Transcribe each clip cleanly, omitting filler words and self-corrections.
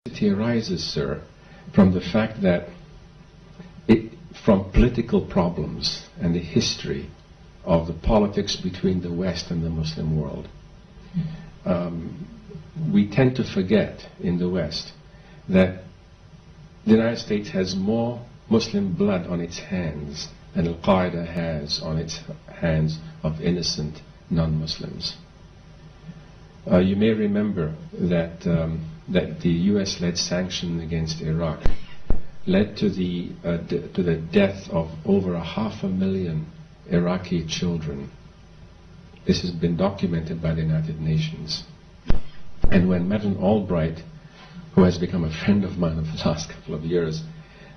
It arises, sir, from the fact that from political problems and the history of the politics between the West and the Muslim world. We tend to forget in the West that the United States has more Muslim blood on its hands than Al-Qaeda has on its hands of innocent non-Muslims. You may remember that that the US-led sanction against Iraq led to the death of over 500,000 Iraqi children. This has been documented by the United Nations. And when Madeleine Albright, who has become a friend of mine over the last couple of years,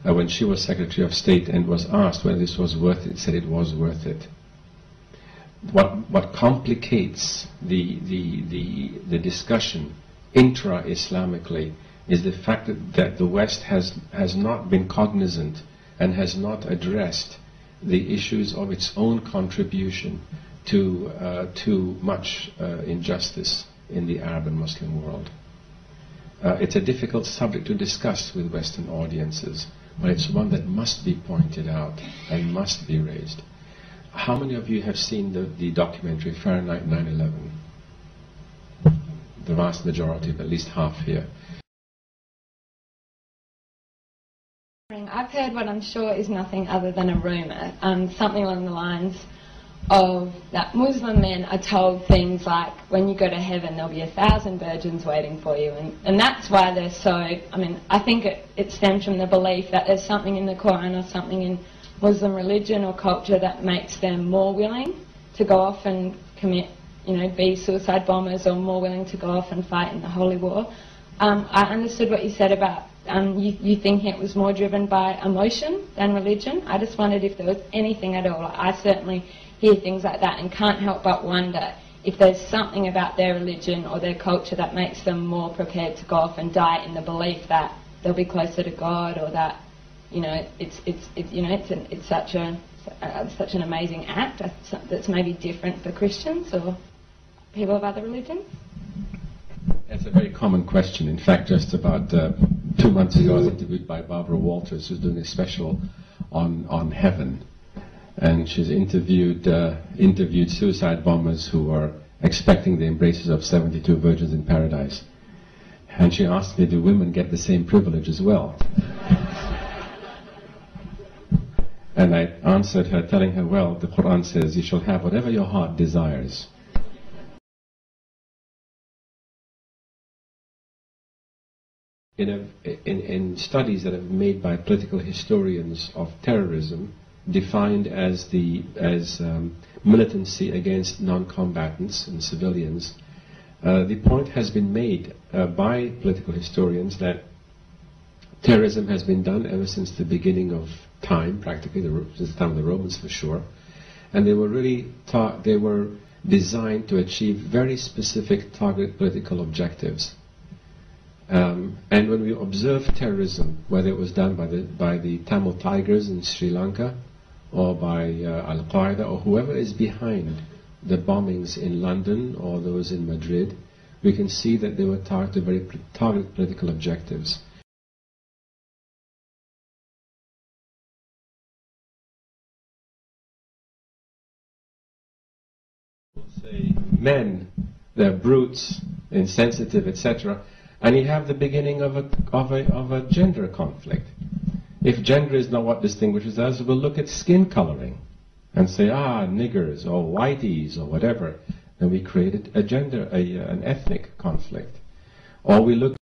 when she was Secretary of State and was asked whether this was worth it, said it was worth it. What complicates the discussion intra-Islamically is the fact that the West has not been cognizant and has not addressed the issues of its own contribution to much injustice in the Arab and Muslim world. It's a difficult subject to discuss with Western audiences, but it's one that must be pointed out and must be raised. How many of you have seen the documentary Fahrenheit 9/11? The vast majority, at least half here. I've heard what I'm sure is nothing other than a rumour, something along the lines of that Muslim men are told things like, when you go to heaven there'll be 1,000 virgins waiting for you, and that's why they're so, I think it stems from the belief that there's something in the Quran or something in Muslim religion or culture that makes them more willing to go off and commit, be suicide bombers, or more willing to go off and fight in the holy war. I understood what you said about you thinking it was more driven by emotion than religion. I just wondered if there was anything at all. I certainly hear things like that and can't help but wonder if there's something about their religion or their culture that makes them more prepared to go off and die in the belief that they'll be closer to God, or that it's such an amazing act that's maybe different for Christians or people of other religions. That's a very common question. In fact, just about 2 months ago, I was interviewed by Barbara Walters, who's doing a special on heaven, and she's interviewed suicide bombers who are expecting the embraces of 72 virgins in paradise. And she asked me, do women get the same privilege as well? And I answered her, telling her, well, the Quran says, you shall have whatever your heart desires. In studies that are made by political historians of terrorism, defined as militancy against non-combatants and civilians, the point has been made by political historians that terrorism has been done ever since the beginning of time, practically since the time of the Romans for sure, and they were designed to achieve very specific targeted political objectives. And when we observe terrorism, whether it was done by the Tamil Tigers in Sri Lanka, or by Al-Qaeda, or whoever is behind the bombings in London or those in Madrid, we can see that they were targeted very targeted political objectives. Say men, they're brutes, insensitive, etc. And you have the beginning of a gender conflict. If gender is not what distinguishes us, we'll look at skin coloring and say, niggers or whiteys or whatever. Then we created an ethnic conflict. Or we look